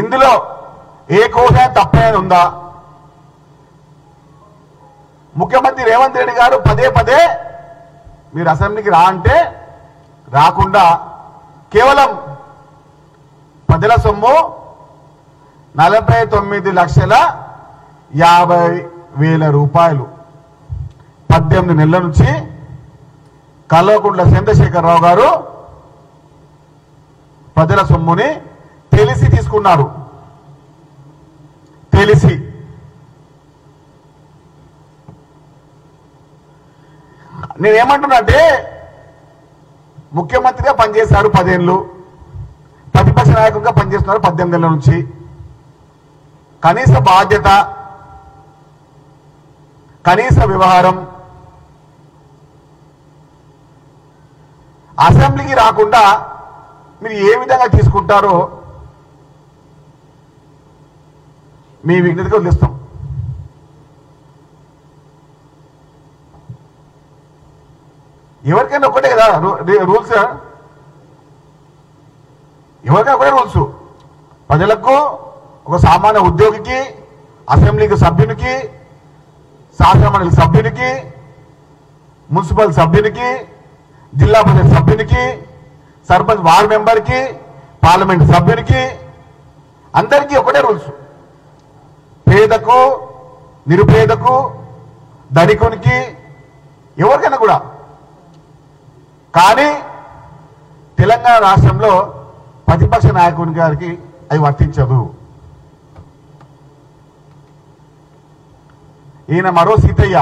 ఇందులో ఏ కోసా తప్పేది ఉందా? ముఖ్యమంత్రి రేవంత్ రెడ్డి గారు పదే పదే మీరు అసెంబ్లీకి రా అంటే రాకుండా కేవలం ప్రజల సొమ్ము 49,50,000 రూపాయలు 18 నెలల నుంచి కల్వకుంట్ల చంద్రశేఖరరావు గారు ప్రజల సొమ్ముని తెలిసి తీసుకున్నారు. తెలిసి నేనేమంటున్నా అంటే ముఖ్యమంత్రిగా పనిచేశారు 10 ఏళ్ళు, ప్రతిపక్ష నాయకుడిగా పనిచేస్తున్నారు 18 ఏళ్ల నుంచి. కనీస బాధ్యత, కనీస వ్యవహారం, అసెంబ్లీకి రాకుండా మీరు ఏ విధంగా తీసుకుంటారో మీ విజ్ఞతకి వదిలేస్తాం. ఎవరికైనా ఒకటే కదా రూల్స్, ఎవరికైనా ఒకటే రూల్స్. ప్రజలకు, ఒక సామాన్య ఉద్యోగికి, అసెంబ్లీకి సభ్యునికి, శాసనమండలి సభ్యునికి, మున్సిపల్ సభ్యునికి, జిల్లా పరిషత్ సభ్యునికి, సర్పంచ్ వార్డు మెంబర్కి, పార్లమెంట్ సభ్యునికి, అందరికీ ఒకటే రూల్స్. పేదకు, నిరుపేదకు, ధనికునికి, ఎవరికైనా కూడా. కానీ తెలంగాణ రాష్ట్రంలో ప్రతిపక్ష నాయకుని గారికి అవి వర్తించదు. ఈయన మరో సీతయ్య.